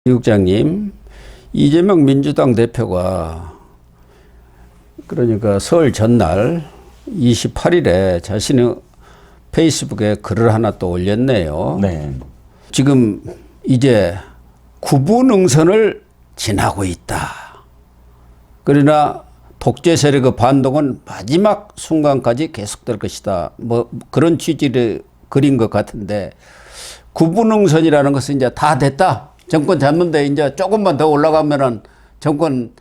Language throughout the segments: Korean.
국장님, 이재명 민주당 대표가 그러니까 설 전날 28일에 자신의 페이스북에 글을 하나 또 올렸네요. 네. 지금 이제 구분응선을 지나고 있다. 그러나 독재 세력의 반동은 마지막 순간까지 계속될 것이다. 뭐 그런 취지를 그린 것 같은데, 구분응선이라는 것은 이제 다 됐다. 정권 잡는데 이제 조금만 더 올라가면은 정권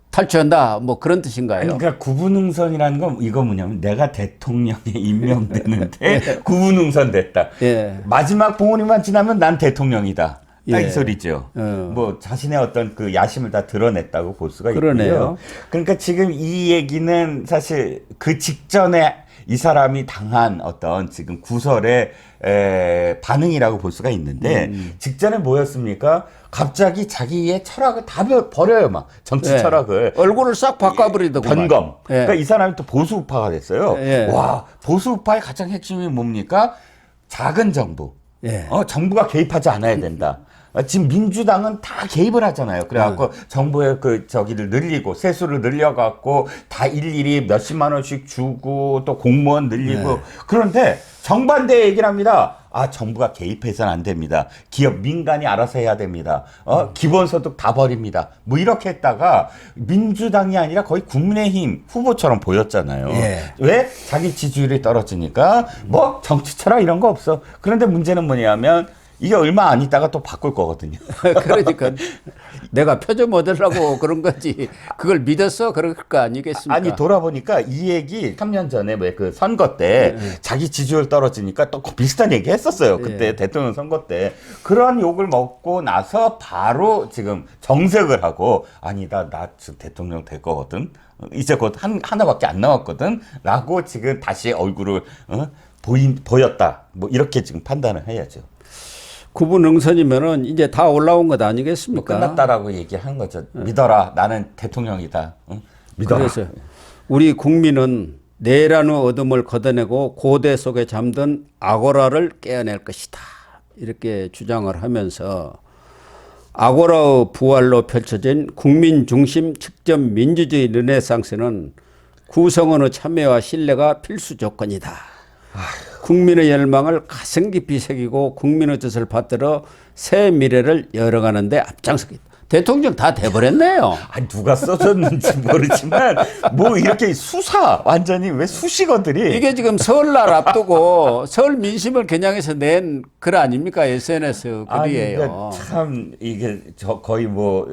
탈취한다. 뭐 그런 뜻인가요? 아니, 그러니까 구분응선이라는 건 이거 뭐냐면 내가 대통령에 임명되는데 구분응선 됐다. 예. 마지막 봉우리만 지나면 난 대통령이다. 딱 이 예. 소리죠. 뭐 자신의 어떤 그 야심을 다 드러냈다고 볼 수가 그러네요. 있고요. 그러니까 지금 이 얘기는 사실 그 직전에 이 사람이 당한 어떤 지금 구설의 반응이라고 볼 수가 있는데, 직전에 뭐였습니까? 갑자기 자기의 철학을 다 버려요, 막 정치 예. 철학을. 얼굴을 싹 바꿔버리더구만. 변검. 예. 그러니까 이 사람이 또 보수우파가 됐어요. 예. 와, 보수우파의 가장 핵심이 뭡니까? 작은 정부. 예. 정부가 개입하지 않아야 된다. 지금 민주당은 다 개입을 하잖아요. 그래갖고 정부의 그 저기를 늘리고 세수를 늘려갖고 다 일일이 몇십만 원씩 주고 또 공무원 늘리고. 그런데 정반대 얘기를 합니다. 정부가 개입해서는 안 됩니다. 기업 민간이 알아서 해야 됩니다. 기본소득 다 버립니다. 뭐 이렇게 했다가 민주당이 아니라 거의 국민의힘 후보처럼 보였잖아요. 예. 왜? 자기 지지율이 떨어지니까 뭐 정치 철학 이런 거 없어. 그런데 문제는 뭐냐면 이게 얼마 안 있다가 또 바꿀 거거든요. 그러니까 내가 표좀 얻으려고 그런 거지. 그걸 믿었어? 그럴 거 아니겠습니까? 아니, 돌아보니까 이 얘기 3년 전에 왜 그 선거 때 자기 지지율 떨어지니까 또 비슷한 얘기 했었어요. 그때 대통령 선거 때. 그런 욕을 먹고 나서 바로 지금 정색을 하고, 아니다, 나 지금 대통령 될 거거든. 이제 곧 하나밖에 안 남았거든. 라고 지금 다시 얼굴을 보였다. 뭐 이렇게 지금 판단을 해야죠. 구분응선이면은 이제 다 올라온 것 아니겠습니까? 뭐 끝났다라고 얘기한 거죠. 믿어라, 나는 대통령이다. 믿어라. 그래서 우리 국민은 내란의 어둠을 걷어내고 고대 속에 잠든 아고라를 깨어낼 것이다. 이렇게 주장을 하면서 아고라의 부활로 펼쳐진 국민 중심 직접 민주주의 르네상스는 구성원의 참여와 신뢰가 필수 조건이다. 국민의 열망을 가슴 깊이 새기고 국민의 뜻을 받들어 새 미래를 열어가는 데 앞장서겠다. 대통령 다 돼버렸네요. 아니, 누가 써줬는지 모르지만 뭐 이렇게 완전히 왜 수식어들이 이게 지금 설날 앞두고 설 민심을 겨냥해서 낸 글 아닙니까? SNS 글이에요. 그러니까 참 이게 거의 뭐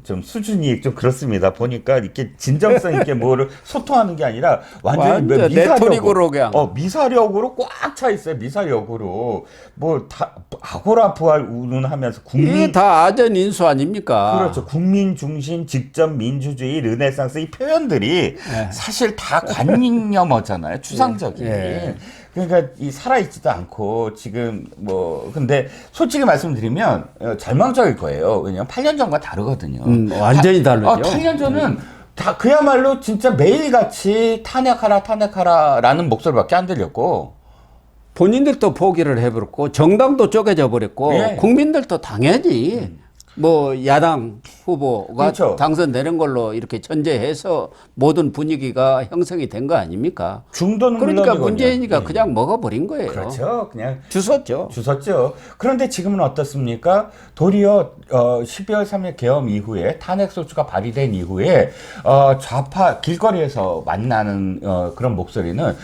좀 수준이 좀 그렇습니다. 보니까 이렇게 진정성 있게 뭐를 소통하는 게 아니라 완전 레토릭으로 그냥. 미사력으로 꽉 차 있어요. 미사력으로 뭐 다 아고라 부활 운운하면서 이게 다 아전 인수 아닙니까? 그렇죠. 국민 중심 직접 민주주의 르네상스 이 표현들이 사실 다 관념어잖아요. 추상적인. 그러니까 이 살아있지도 않고 지금 뭐 근데 솔직히 말씀드리면 절망적일 거예요. 왜냐하면 8년 전과 다르거든요. 완전히 다르죠. 8년 전은 다 그야말로 진짜 매일같이 탄핵하라라는 목소리밖에 안 들렸고, 본인들도 포기를 해버렸고 정당도 쪼개져 버렸고 국민들도 당연히 뭐 야당 후보가 그렇죠. 당선되는 걸로 이렇게 전제해서 모든 분위기가 형성이 된 거 아닙니까? 중도는 그러니까 물론이거든요. 문재인이가 그냥 먹어버린 거예요. 그렇죠. 그냥 주웠죠. 그런데 지금은 어떻습니까? 도리어 12월 3일 계엄 이후에 탄핵소추가 발의된 이후에 좌파 길거리에서 만나는 그런 목소리는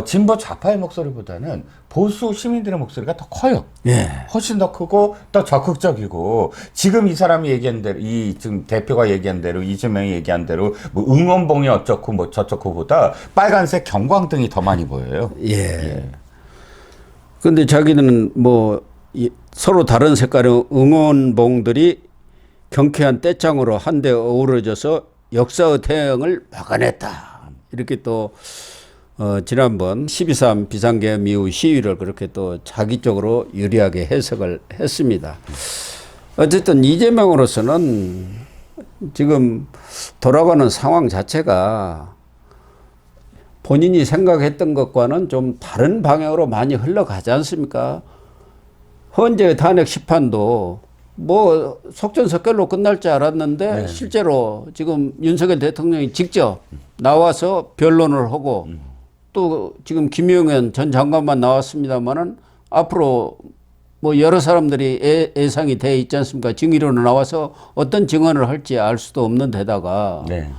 진보 좌파의 목소리보다는 보수 시민들의 목소리가 더 커요. 훨씬 더 크고 더 적극적이고, 지금 이 사람이 얘기한 대로, 지금 대표가 얘기한 대로, 이재명이 얘기한 대로 뭐 응원봉이 어쩌고 뭐 저쩌고보다 빨간색 경광등이 더 많이 보여요. 근데 자기는 뭐 서로 다른 색깔의 응원봉들이 경쾌한 떼창으로 한데 어우러져서 역사의 태양을 막아냈다. 이렇게 또 지난번 12.3 비상계엄 이후 시위를 그렇게 또 자기 쪽으로 유리하게 해석을 했습니다. 어쨌든 이재명으로서는 지금 돌아가는 상황 자체가 본인이 생각했던 것과는 좀 다른 방향으로 많이 흘러가지 않습니까? 헌재의 탄핵 심판도 뭐 속전속결로 끝날 줄 알았는데 실제로 지금 윤석열 대통령이 직접 나와서 변론을 하고 또 지금 김용현 전 장관만 나왔습니다만은 앞으로 뭐 여러 사람들이 예상이 돼 있지 않습니까? 증인으로 나와서 어떤 증언을 할지 알 수도 없는 데다가 네.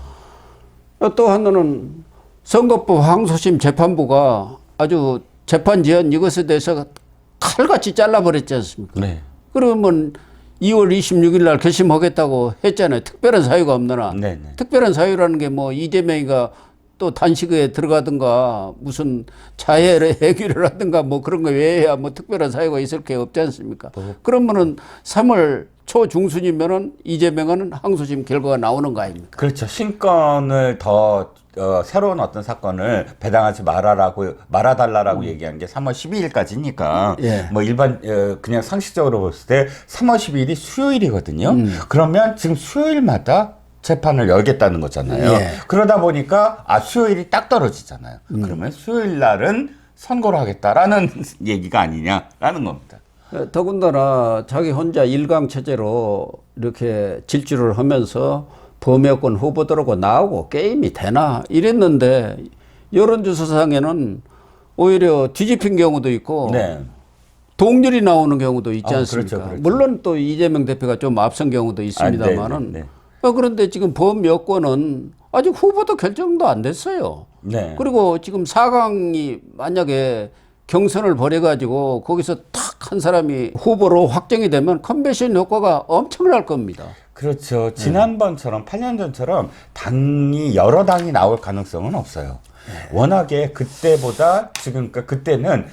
또 하나는 선거법 항소심 재판부가 아주 재판 지연 이것에 대해서 칼같이 잘라버렸지 않습니까? 네. 그러면 2월 26일 날 결심하겠다고 했잖아요. 특별한 사유가 없는 한. 네, 네. 특별한 사유라는 게 뭐 이재명이가 또 단식에 들어가든가 무슨 자해를 해결을 하든가 뭐 그런 거 외에야 뭐 특별한 사유가 있을 게 없지 않습니까? 그러면은 3월 초중순이면은 이재명은 항소심 결과가 나오는 거 아닙니까? 그렇죠. 신권을 더 새로운 어떤 사건을 배당하지 말아달라고 얘기한 게 3월 12일까지니까 예. 뭐 일반 그냥 상식적으로 봤을 때 3월 12일이 수요일이거든요. 그러면 지금 수요일마다 재판을 열겠다는 거잖아요. 예. 그러다 보니까 수요일이 딱 떨어지잖아요. 그러면 수요일 날은 선고를 하겠다라는 얘기가 아니냐라는 겁니다. 더군다나 자기 혼자 일강 체제로 이렇게 질주를 하면서 범여권 후보들하고 나오고 게임이 되나 이랬는데 여론조사상에는 오히려 뒤집힌 경우도 있고 네. 동률이 나오는 경우도 있지 않습니까? 그렇죠, 그렇죠. 물론 또 이재명 대표가 좀 앞선 경우도 있습니다만은 네, 네, 네. 그런데 지금 범여권은 아직 후보도 결정도 안 됐어요. 네. 그리고 지금 4강이 만약에 경선을 벌여가지고 거기서 탁 한 사람이 후보로 확정이 되면 컨벤션 효과가 엄청날 겁니다. 그렇죠. 지난번처럼 8년 전처럼 당이 여러 당이 나올 가능성은 없어요. 워낙에 그때보다 지금 그러니까 그때는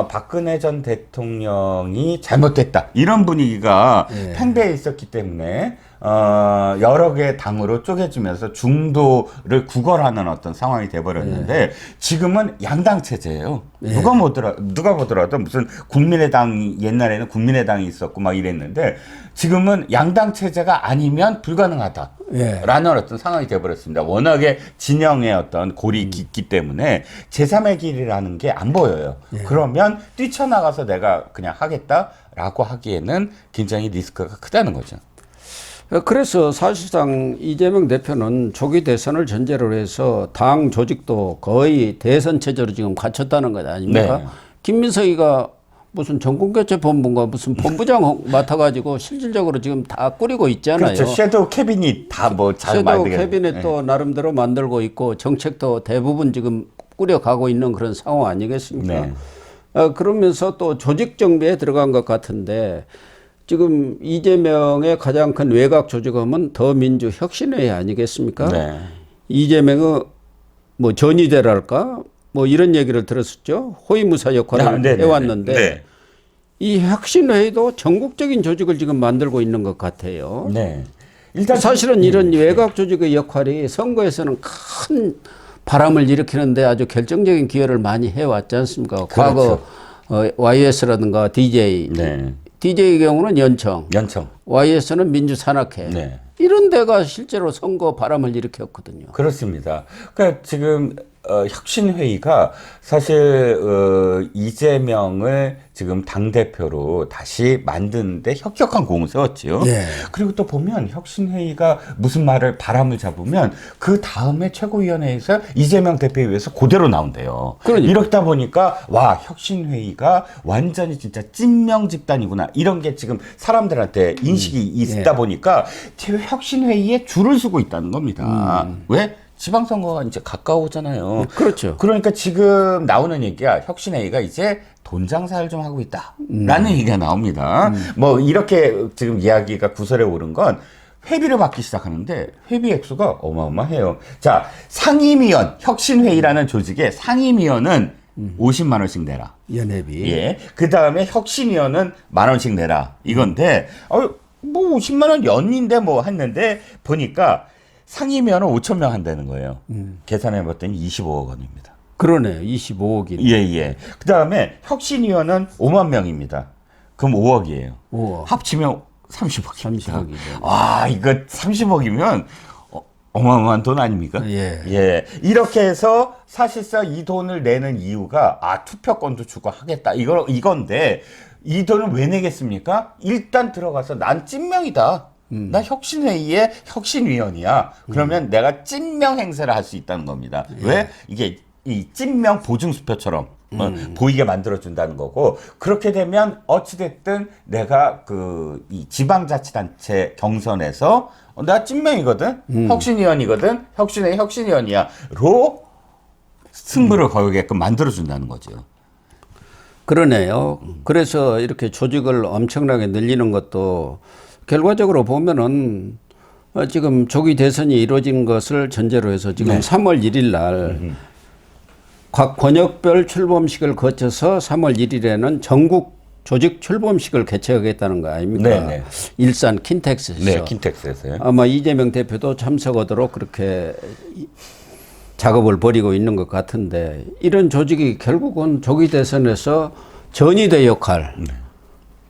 박근혜 전 대통령이 잘못됐다 이런 분위기가 팽배해 있었기 때문에 여러 개의 당으로 쪼개지면서 중도를 구걸하는 어떤 상황이 돼버렸는데 지금은 양당 체제예요. 누가 보더라도 무슨 국민의당 옛날에는 국민의당이 있었고 막 이랬는데 지금은 양당 체제가 아니면 불가능하다라는 어떤 상황이 돼버렸습니다. 워낙에 진영의 어떤 골이 깊기 때문에 제3의 길이라는 게 안 보여요. 그러면 뛰쳐나가서 내가 그냥 하겠다라고 하기에는 굉장히 리스크가 크다는 거죠. 그래서 사실상 이재명 대표는 조기 대선을 전제로 해서 당 조직도 거의 대선 체제로 지금 갖췄다는 것 아닙니까? 네. 김민석이가 무슨 정권교체본부인가 무슨 본부장 맡아가지고 실질적으로 지금 다 꾸리고 있잖아요. 그렇죠. 섀도우 캐비닛 다 뭐 잘 섀도우 만들게. 캐비넷도 나름대로 만들고 있고 정책도 대부분 지금 꾸려가고 있는 그런 상황 아니겠습니까? 네. 그러면서 또 조직 정비에 들어간 것 같은데 지금 이재명의 가장 큰 외곽 조직하면 더민주혁신회 아니겠습니까? 네. 이재명의 뭐 전위대랄까 뭐 이런 얘기를 들었었죠. 호위무사 역할을 해왔는데 네. 이 혁신회의도 전국적인 조직을 지금 만들고 있는 것 같아요. 네. 일단 사실은 이런 외곽 조직의 역할이 선거에서는 큰 바람을 일으키는데 아주 결정적인 기여를 많이 해왔지 않습니까? 그렇죠. 과거 YS라든가 DJ, 네. DJ의 경우는 연청, YS는 민주산악회 네. 이런 데가 실제로 선거 바람을 일으켰거든요. 그렇습니다. 그러니까 지금 혁신회의가 사실 이재명을 지금 당대표로 다시 만드는데 혁혁한 공을 세웠지요. 예. 그리고 또 보면 혁신회의가 무슨 말을 바람을 잡으면 그 다음에 최고위원회에서 이재명 대표에 의해서 그대로 나온대요. 그러니까. 이렇다 보니까 와 혁신회의가 완전히 진짜 찐명 집단이구나 이런 게 지금 사람들한테 인식이 있다 보니까 혁신회의에 줄을 서고 있다는 겁니다. 왜? 지방선거가 이제 가까우잖아요. 그렇죠. 그러니까 지금 나오는 얘기가 혁신회의가 이제 돈 장사를 좀 하고 있다라는 얘기가 나옵니다. 뭐 이렇게 지금 이야기가 구설에 오른 건 회비를 받기 시작하는데 회비 액수가 어마어마해요. 자, 상임위원 혁신회의라는 조직의 상임위원은 50만 원씩 내라. 연회비. 예. 그 다음에 혁신위원은 1만 원씩 내라. 이건데 뭐 50만 원 연인데 뭐 했는데 보니까 상임위원은 5천 명 한다는 거예요. 계산해봤더니 25억 원입니다. 그러네요. 25억이. 예. 그 다음에 혁신위원은 5만 명입니다. 그럼 5억이에요. 5억. 합치면 30억입니다. 30억이죠. 와, 이거 30억이면 어마어마한 돈 아닙니까? 예. 이렇게 해서 사실상 이 돈을 내는 이유가 투표권도 주고 하겠다. 이건데 이 돈을 왜 내겠습니까? 일단 들어가서 난 찐명이다. 나 혁신회의의 혁신위원이야. 그러면 내가 찐명 행세를 할 수 있다는 겁니다. 왜? 이게 이 찐명 보증수표처럼 보이게 만들어준다는 거고, 그렇게 되면 어찌됐든 내가 이 지방자치단체 경선에서 나 찐명이거든? 혁신위원이거든? 혁신회의 혁신위원이야. 로 승부를 걸게끔 만들어준다는 거죠. 그러네요. 그래서 이렇게 조직을 엄청나게 늘리는 것도 결과적으로 보면은 지금 조기 대선이 이루어진 것을 전제로 해서 지금 네. 3월 1일 날 각 권역별 출범식을 거쳐서 3월 1일에는 전국 조직 출범식을 개최하겠다는 거 아닙니까? 네네. 일산 킨텍스에서. 네, 킨텍스에서요. 아마 이재명 대표도 참석하도록 그렇게 작업을 벌이고 있는 것 같은데, 이런 조직이 결국은 조기 대선에서 전위대 역할,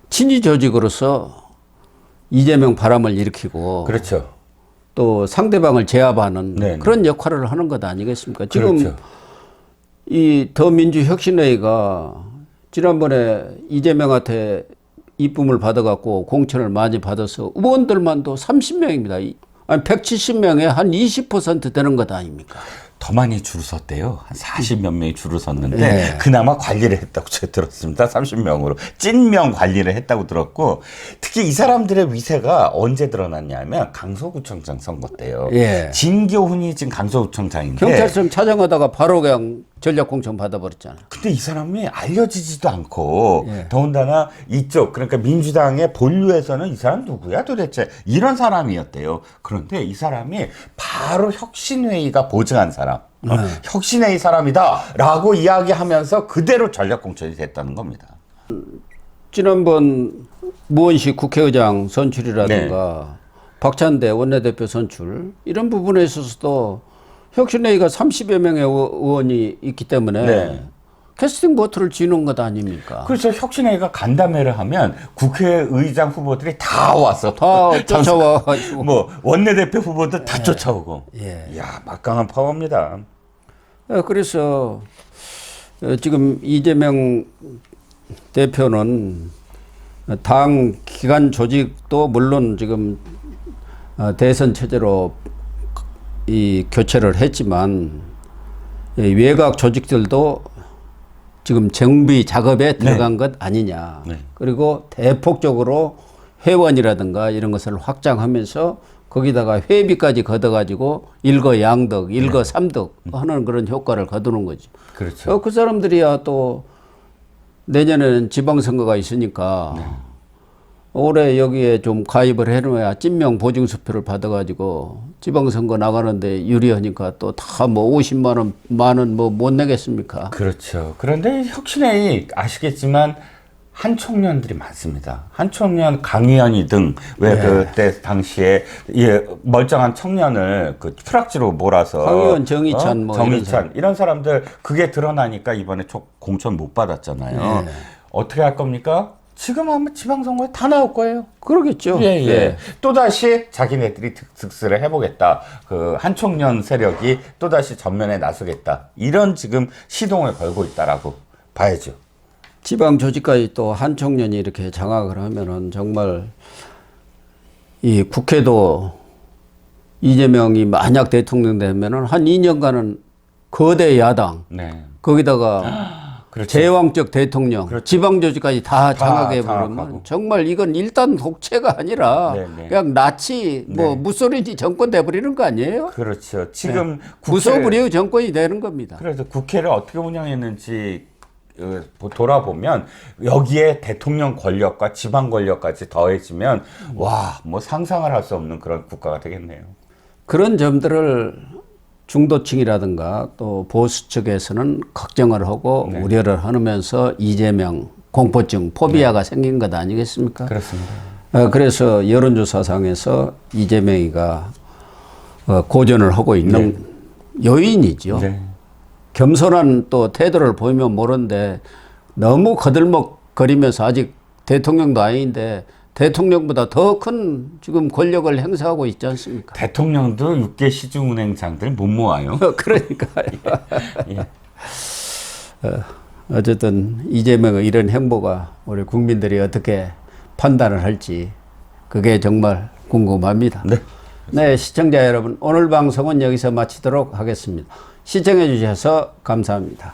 친위 조직으로서 이재명 바람을 일으키고 그렇죠. 또 상대방을 제압하는 네네. 그런 역할을 하는 것 아니겠습니까? 지금 그렇죠. 이 더민주혁신회의가 지난번에 이재명한테 이쁨을 받아갖고 공천을 많이 받아서 의원들만도 30명입니다. 아니 170명에 한 20% 되는 것 아닙니까? 더 많이 줄을 섰대요. 한 40몇 명이 줄을 섰는데 네. 그나마 관리를 했다고 제가 들었습니다. 30명으로. 찐명 관리를 했다고 들었고, 특히 이 사람들의 위세가 언제 드러났냐면 강서구청장 선거 때요. 예. 진교훈이 지금 강서구청장인데 경찰청 차장하다가 바로 그냥 전략공천 받아버렸잖아요. 근데 이 사람이 알려지지도 않고, 예. 더군다나 이쪽, 그러니까 민주당의 본류에서는 이 사람 누구야 도대체, 이런 사람이었대요. 그런데 이 사람이 바로 혁신회의가 보증한 사람, 혁신회의 사람이다 라고 이야기하면서 그대로 전략공천이 됐다는 겁니다. 지난번 무원식 국회의장 선출이라든가 박찬대 원내대표 선출, 이런 부분에 있어서도 혁신회의가 30여 명의 의원이 있기 때문에 네. 캐스팅 보트를 쥐는 것 아닙니까? 그래서 혁신회의가 간담회를 하면 국회의장 후보들이 다 와서 다 쫓아와가지고. 뭐 원내대표 후보들 다 쫓아오고. 예. 이야, 막강한 파워입니다. 그래서 지금 이재명 대표는 당 기관 조직도 물론 지금 대선 체제로 이 교체를 했지만 외곽 조직들도 지금 정비 작업에 들어간 것 아니냐. 네. 그리고 대폭적으로 회원이라든가 이런 것을 확장하면서 거기다가 회비까지 걷어가지고 일거양득, 일거삼득 하는 그런 효과를 거두는 거죠. 그렇죠. 그 사람들이야 또 내년에는 지방선거가 있으니까 올해 여기에 좀 가입을 해놓아야 찐명 보증수표를 받아가지고 지방선거 나가는데 유리하니까 또 다 뭐 50만 원, 만 원 뭐 못 내겠습니까? 그렇죠. 그런데 혁신회의 아시겠지만 한 청년들이 많습니다. 한 청년 강의원이 등 왜 그때 당시에 멀쩡한 청년을 그 프락지로 몰아서 강의원 정의찬 뭐 정의찬 이런 사람들 그게 드러나니까 이번에 공천 못 받았잖아요. 어떻게 할 겁니까? 지금 아마 지방선거에 다 나올 거예요. 그러겠죠. 예, 예. 또다시 자기네들이 득실을 해보겠다. 그 한총련 세력이 또다시 전면에 나서겠다. 이런 지금 시동을 걸고 있다라고 봐야죠. 지방 조직까지 또 한 청년이 이렇게 장악을 하면은 정말 이 국회도 이재명이 만약 대통령 되면은 한 2년간은 거대 야당, 네. 거기다가 그렇죠. 제왕적 대통령, 그렇죠. 지방 조직까지 다 장악해 장악하고. 버리면 정말 이건 일단 독재가 아니라 네. 그냥 나치 뭐 무소리니 정권 돼 버리는 거 아니에요? 그렇죠. 지금 무소불위의 정권이 되는 겁니다. 그래서 국회를 어떻게 운영했는지 돌아보면 여기에 대통령 권력과 지방 권력까지 더해지면 와, 뭐 상상을 할 수 없는 그런 국가가 되겠네요. 그런 점들을 중도층이라든가 또 보수 측에서는 걱정을 하고 우려를 하면서 이재명 공포증, 포비아가 생긴 것 아니겠습니까? 그렇습니다. 그래서 여론조사상에서 이재명이가 고전을 하고 있는 요인이죠. 네. 겸손한 또 태도를 보이면 모르는데 너무 거들먹거리면서 아직 대통령도 아닌데 대통령보다 더 큰 지금 권력을 행사하고 있지 않습니까? 대통령도 6개 시중은행장들 못 모아요. 그러니까 예. 어쨌든 이재명의 이런 행보가 우리 국민들이 어떻게 판단을 할지 그게 정말 궁금합니다. 네. 네, 시청자 여러분, 오늘 방송은 여기서 마치도록 하겠습니다. 시청해 주셔서 감사합니다.